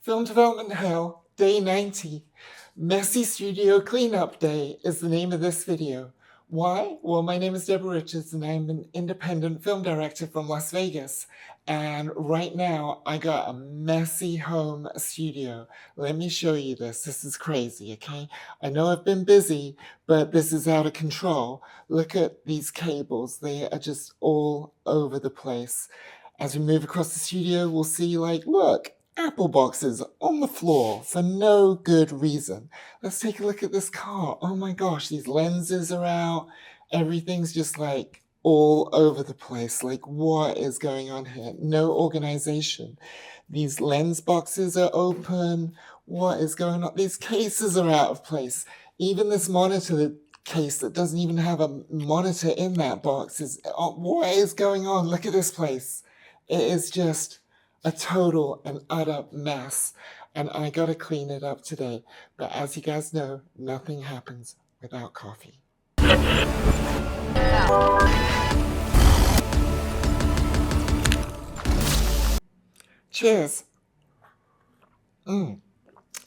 Film development hell, day 90. Messy studio cleanup day is the name of this video. Why? Well, my name is Deborah Richards and I'm an independent film director from Las Vegas. And right now I got a messy home studio. Let me show you this. This is crazy, okay? I know I've been busy, but this is out of control. Look at these cables. They are just all over the place. As we move across the studio, we'll see, like, look, apple boxes on the floor for no good reason. Let's take a look at this car. Oh my gosh, these lenses are out. Everything's just like all over the place. Like, what is going on here? No organization. These lens boxes are open. What is going on? These cases are out of place. Even this monitor case that doesn't even have a monitor in that box is, what is going on? Look at this place. It is just a total and utter mess, and I gotta clean it up today. But as you guys know, nothing happens without coffee. Cheers.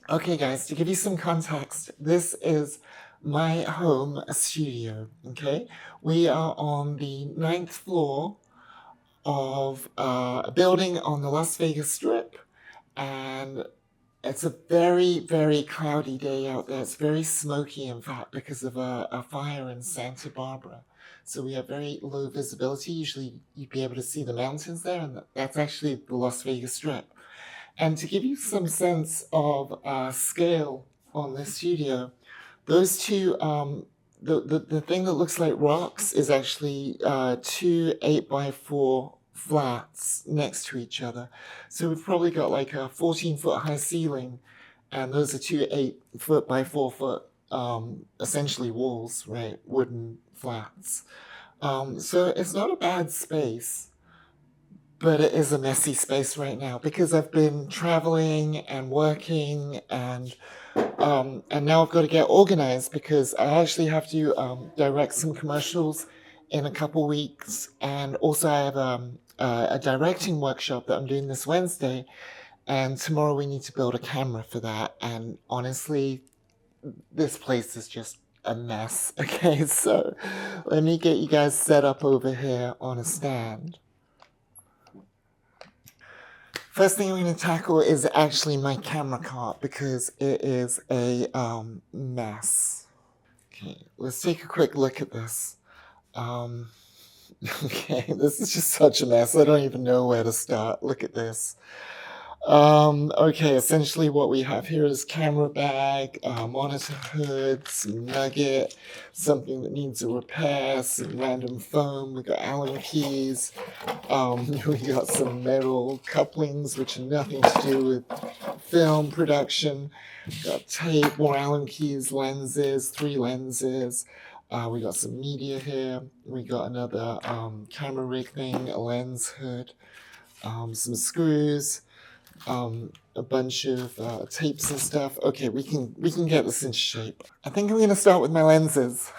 Okay guys, to give you some context, this is my home studio, okay? We are on the 9th floor of a building on the Las Vegas Strip, and it's a very, very cloudy day out there. It's very smoky, in fact, because of a fire in Santa Barbara. So we have very low visibility. Usually you'd be able to see the mountains there, and that's actually the Las Vegas Strip. And to give you some sense of scale on this studio, those two, the thing that looks like rocks is actually two 8x4 flats next to each other. So we've probably got like a 14-foot high ceiling, and those are two 8-foot by 4-foot essentially walls, right? Wooden flats. So it's not a bad space, but it is a messy space right now because I've been traveling and working, and now I've got to get organized because I actually have to direct some commercials in a couple weeks, and also I have a directing workshop that I'm doing this Wednesday, and tomorrow we need to build a camera for that. And honestly, this place is just a mess. Okay, so let me get you guys set up over here on a stand. First thing I'm going to tackle is actually my camera cart because it is a mess. Okay, let's take a quick look at this. Okay, this is just such a mess. I don't even know where to start. Look at this. Okay, essentially what we have here is camera bag, monitor hood, some nugget, something that needs a repair, some random foam. We got Allen keys. We got some metal couplings, which are nothing to do with film production. Got tape, more Allen keys, lenses, 3 lenses. We got some media here. We got another camera rig thing, a lens hood, some screws, a bunch of tapes and stuff. Okay, we can get this in shape. I think I'm going to start with my lenses.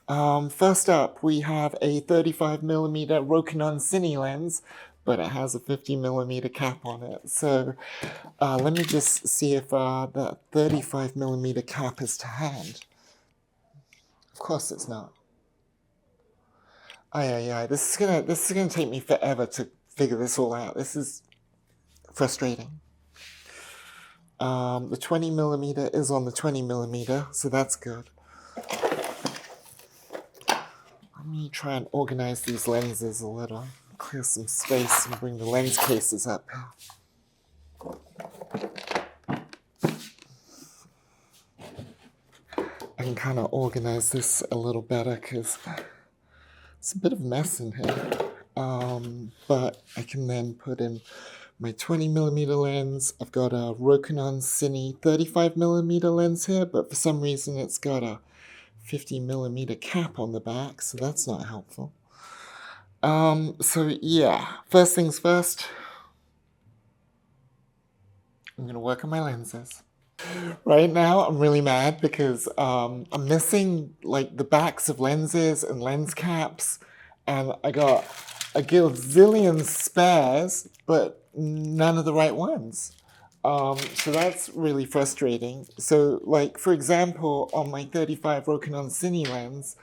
First up, we have a 35mm Rokinon Cine lens, but it has a 50mm cap on it. So let me just see if the 35mm cap is to hand. Of course it's not. This is gonna take me forever to figure this all out. This is frustrating. The 20mm is on the 20mm, so that's good. Let me try and organize these lenses a little. Clear some space and bring the lens cases up. I can kind of organize this a little better because it's a bit of a mess in here. But I can then put in my 20mm lens. I've got a Rokinon Cine 35mm lens here, but for some reason it's got a 50mm cap on the back, so that's not helpful. So yeah, first things first, I'm gonna work on my lenses. Right now, I'm really mad because I'm missing like the backs of lenses and lens caps, and I got a gazillion spares, but none of the right ones. So that's really frustrating. So like, for example, on my 35 Rokinon Cine lens,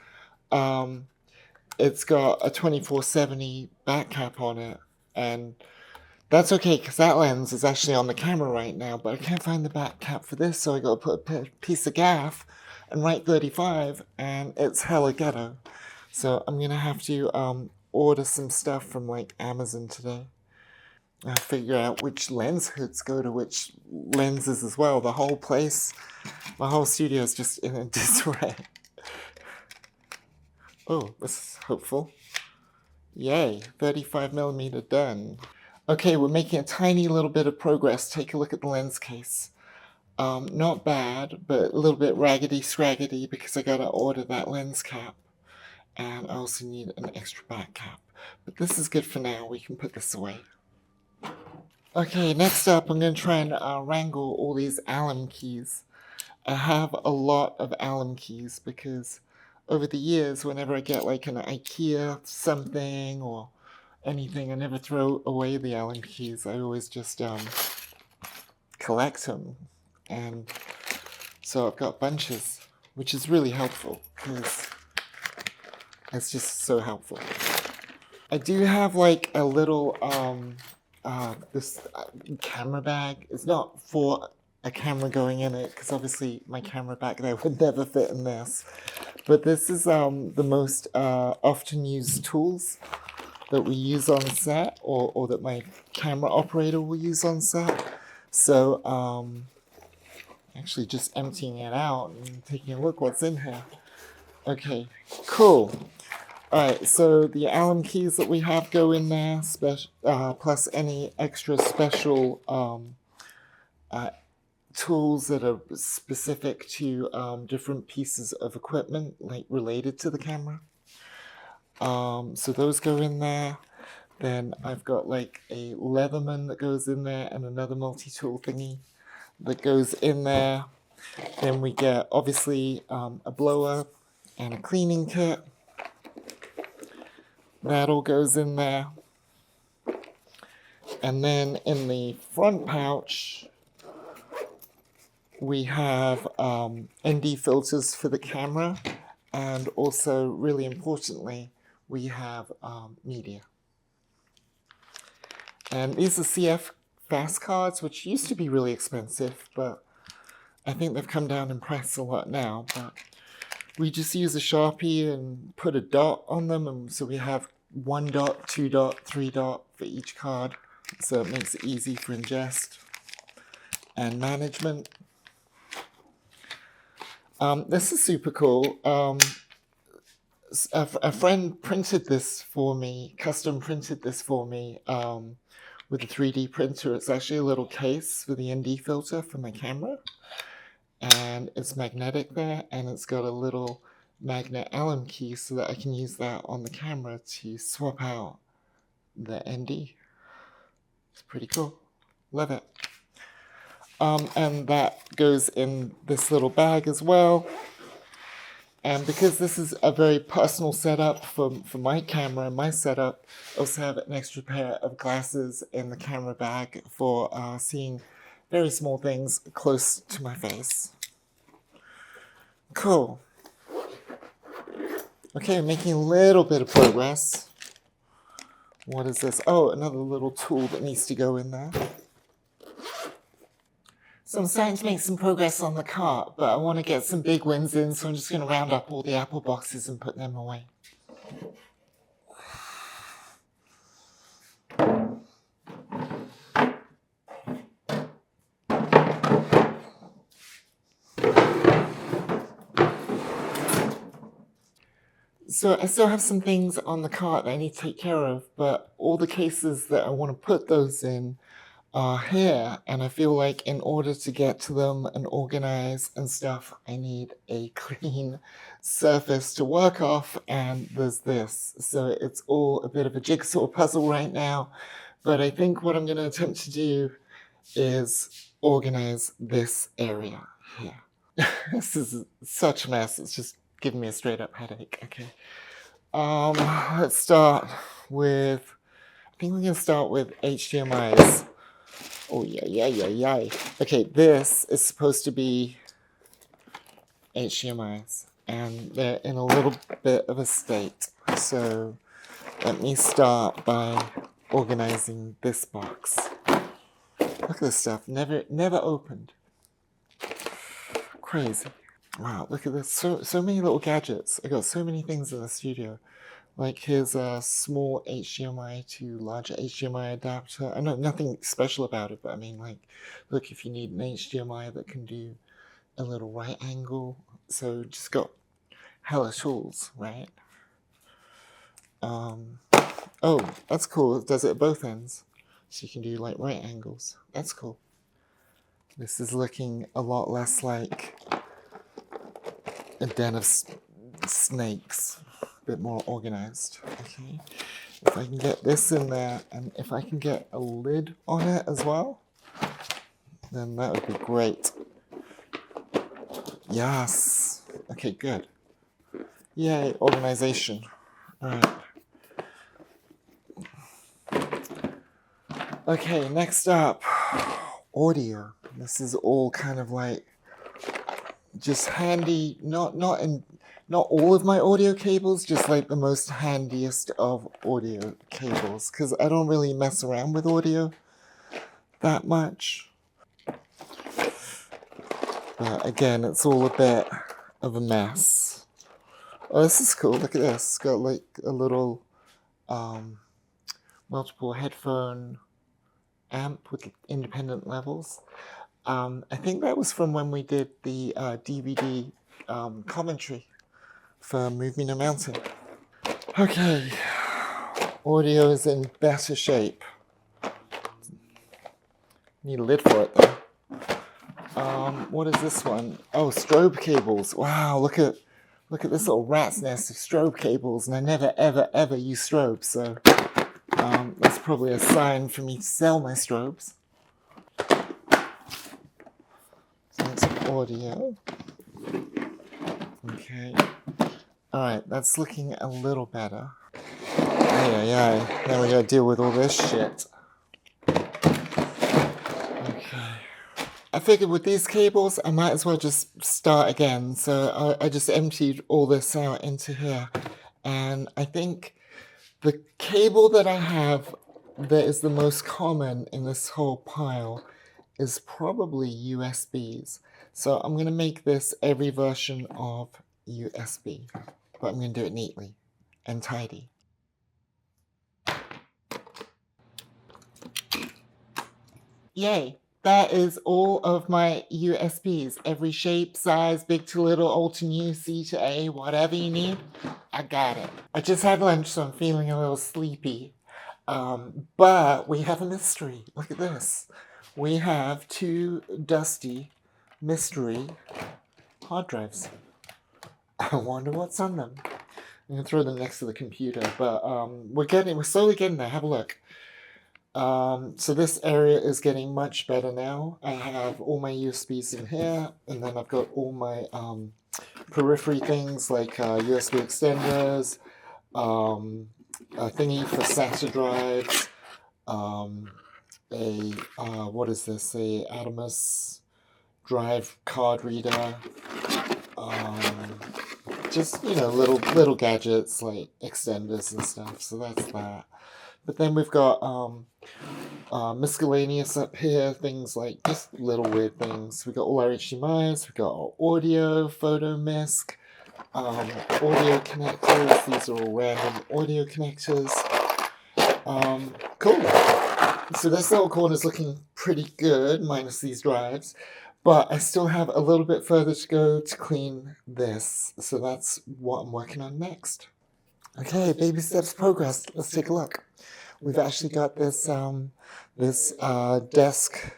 it's got a 2470 back cap on it, and that's okay because that lens is actually on the camera right now, but I can't find the back cap for this, so I got to put a piece of gaff and write 35, and it's hella ghetto. So I'm gonna have to order some stuff from like Amazon today. I figure out which lens hoods go to which lenses as well. The whole place, my whole studio is just in a disarray. Oh, this is hopeful. Yay, 35mm done. Okay, we're making a tiny little bit of progress. Take a look at the lens case. Not bad, but a little bit raggedy-scraggedy because I gotta order that lens cap. And I also need an extra back cap. But this is good for now. We can put this away. Okay, next up, I'm going to try and wrangle all these Allen keys. I have a lot of Allen keys because over the years, whenever I get like an IKEA something or anything, I never throw away the Allen keys. I always just collect them. And so I've got bunches, which is really helpful because it's just so helpful. I do have like a little this camera bag. It's not for a camera going in it because obviously my camera back there would never fit in this. But this is the most often used tools that we use on set, or that my camera operator will use on set. So actually just emptying it out and taking a look what's in here. Okay, cool. Alright, so the Allen keys that we have go in there, plus any extra special tools that are specific to different pieces of equipment, like related to the camera. So those go in there. Then I've got like a Leatherman that goes in there and another multi-tool thingy that goes in there. Then we get obviously a blower and a cleaning kit. That all goes in there. And then in the front pouch, we have ND filters for the camera. And also, really importantly, we have media. And these are CF fast cards, which used to be really expensive, but I think they've come down in price a lot now. But we just use a Sharpie and put a dot on them, and so we have 1 dot, 2 dot, 3 dot for each card, so it makes it easy for ingest and management. This is super cool. A friend printed this for me, custom printed this for me with a 3D printer. It's actually a little case for the ND filter for my camera, and it's magnetic there, and it's got a little magnet Allen key so that I can use that on the camera to swap out the ND. It's pretty cool. Love it. And that goes in this little bag as well. And because this is a very personal setup for my camera and my setup, I also have an extra pair of glasses in the camera bag for seeing very small things close to my face. Cool. Okay, making a little bit of progress. What is this? Oh, another little tool that needs to go in there. So I'm starting to make some progress on the cart, but I want to get some big wins in, so I'm just going to round up all the apple boxes and put them away. So I still have some things on the cart that I need to take care of, but all the cases that I want to put those in are here, and I feel like in order to get to them and organize and stuff, I need a clean surface to work off, and there's this. So it's all a bit of a jigsaw puzzle right now, but I think what I'm going to attempt to do is organize this area here. This is such a mess, it's just giving me a straight up headache. Okay. Let's start with, I think we're going to start with HDMIs. Oh, yeah. Okay, this is supposed to be HDMIs, and they're in a little bit of a state. So let me start by organizing this box. Look at this stuff, never opened. Crazy. Wow, look at this, so many little gadgets. I got so many things in the studio. Like here's a small HDMI to larger HDMI adapter. I know nothing special about it, but I mean, like, look, if you need an HDMI that can do a little right angle, so just got hella tools, right? Oh, that's cool. It does it at both ends, so you can do like right angles. That's cool. This is looking a lot less like a den of snakes, a bit more organized. Okay, if I can get this in there, and if I can get a lid on it as well, then that would be great. Yes. Okay, good. Yay, organization. All right. Okay, next up, audio. This is all kind of like just handy, not all of my audio cables, just like the most handiest of audio cables, because I don't really mess around with audio that much. But again, it's all a bit of a mess. Oh, this is cool. Look at this. It's got like a little multiple headphone amp with independent levels. I think that was from when we did the DVD commentary for Move Me No Mountain. Okay, audio is in better shape. Need a lid for it though. What is this one? Oh, strobe cables. Wow, look at this little rat's nest of strobe cables, and I never ever use strobes, so that's probably a sign for me to sell my strobes. So that's audio. Okay. Alright, that's looking a little better. Yeah. Now we gotta deal with all this shit. Okay. I figured with these cables, I might as well just start again. So I just emptied all this out into here. And I think the cable that I have that is the most common in this whole pile is probably USBs. So I'm going to make this every version of USB, but I'm going to do it neatly and tidy. Yay! That is all of my USBs. Every shape, size, big to little, old to new, C to A, whatever you need, I got it. I just had lunch, so I'm feeling a little sleepy. But we have a mystery. Look at this. We have 2 dusty mystery hard drives. I wonder what's on them. I'm going to throw them next to the computer, but we're slowly getting there. Have a look. So this area is getting much better now. I have all my USBs in here, and then I've got all my periphery things like USB extenders, a thingy for SATA drives, what is this? A Adamus drive card reader. Just little gadgets like extenders and stuff. So that's that. But then we've got miscellaneous up here, things like just little weird things. We've got all our HDMIs, we've got our audio, photo misc, audio connectors. These are all random audio connectors. Cool. So this little corner is looking pretty good, minus these drives. But I still have a little bit further to go to clean this. So that's what I'm working on next. Okay, baby steps progress. Let's take a look. We've actually got this desk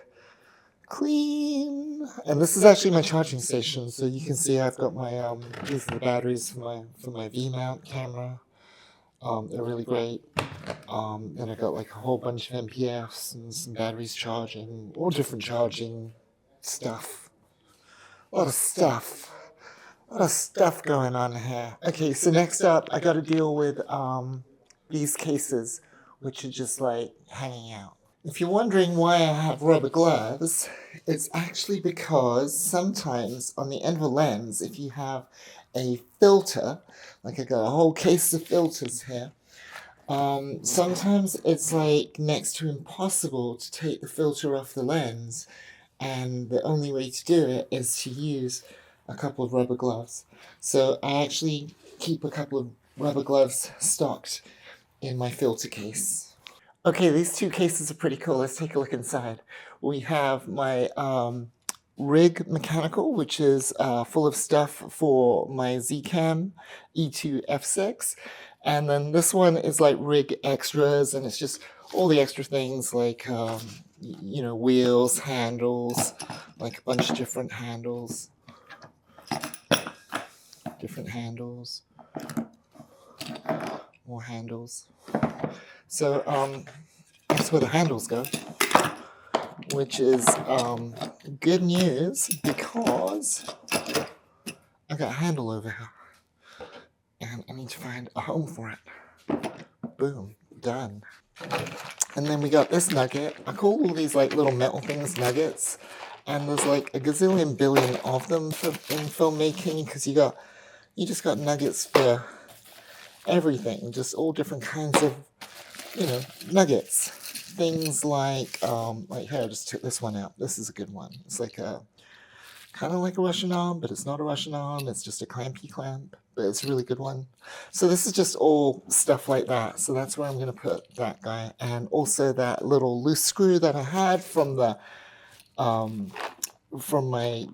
clean, and this is actually my charging station. So you can see I've got my these are the batteries for my V-mount camera. They're really great. And I got like a whole bunch of MPFs and some batteries charging, all different charging stuff. A lot of stuff. A lot of stuff going on here. Okay, so next up, I got to deal with these cases, which are just like hanging out. If you're wondering why I have rubber gloves, it's actually because sometimes on the end of a lens, if you have a filter, like I got a whole case of filters here, sometimes it's like next to impossible to take the filter off the lens, and the only way to do it is to use a couple of rubber gloves. So I actually keep a couple of rubber gloves stocked in my filter case. Okay, these two cases are pretty cool. Let's take a look inside. We have my rig mechanical, which is full of stuff for my Zcam E2 F6. And then this one is like rig extras, and it's just all the extra things like, wheels, handles, like a bunch of different handles, more handles. So that's where the handles go, which is good news because I got a handle over here and I need to find a home for it. Boom, done. And then we got this nugget. I call all these like little metal things nuggets, and there's like a gazillion billion of them in filmmaking, because you just got nuggets for everything, just all different kinds of nuggets. Things like here, I just took this one out. This is a good one. It's like a kind of like a Russian arm, but it's not a Russian arm. It's just a clampy clamp, but it's a really good one. So this is just all stuff like that. So that's where I'm going to put that guy, and also that little loose screw that I had from the from my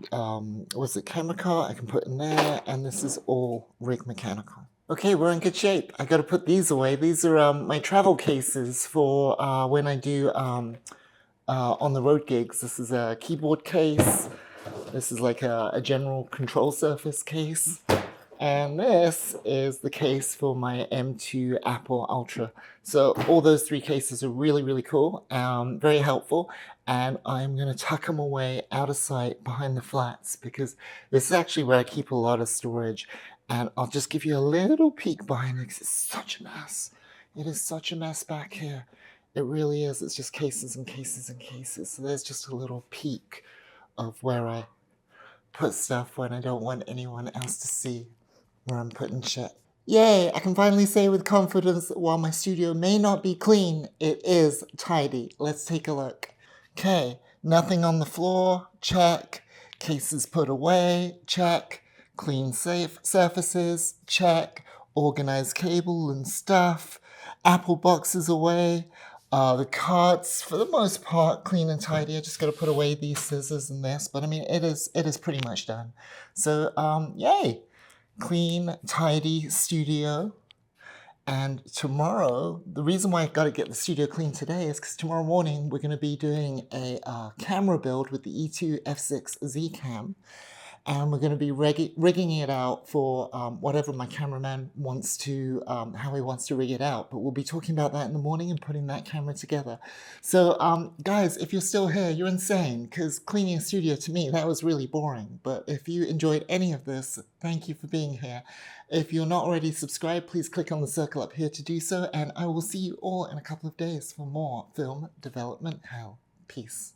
camera car. I can put in there, and this is all rig mechanical. Okay, we're in good shape. I got to put these away. These are my travel cases for when I do on the road gigs. This is a keyboard case. This is like a general control surface case. And this is the case for my M2 Apple Ultra. So all those three cases are really, really cool, very helpful. And I'm going to tuck them away out of sight behind the flats, because this is actually where I keep a lot of storage. And I'll just give you a little peek behind it, because it's such a mess. It is such a mess back here. It really is. It's just cases and cases and cases. So there's just a little peek of where I put stuff when I don't want anyone else to see where I'm putting shit. Yay, I can finally say with confidence that while my studio may not be clean, it is tidy. Let's take a look. Okay, nothing on the floor, check. Cases put away, check. Clean safe surfaces, check. Organized cable and stuff. Apple boxes away. The carts, for the most part, clean and tidy. I just got to put away these scissors and this, but I mean, it is pretty much done. So, yay! Clean, tidy studio. And tomorrow, the reason why I got to get the studio clean today is because tomorrow morning we're going to be doing a camera build with the E2 F6 Z Cam. And we're going to be rigging it out for whatever my cameraman wants to, how he wants to rig it out. But we'll be talking about that in the morning and putting that camera together. So guys, if you're still here, you're insane, because cleaning a studio, to me, that was really boring. But if you enjoyed any of this, thank you for being here. If you're not already subscribed, please click on the circle up here to do so. And I will see you all in a couple of days for more film development hell. Peace.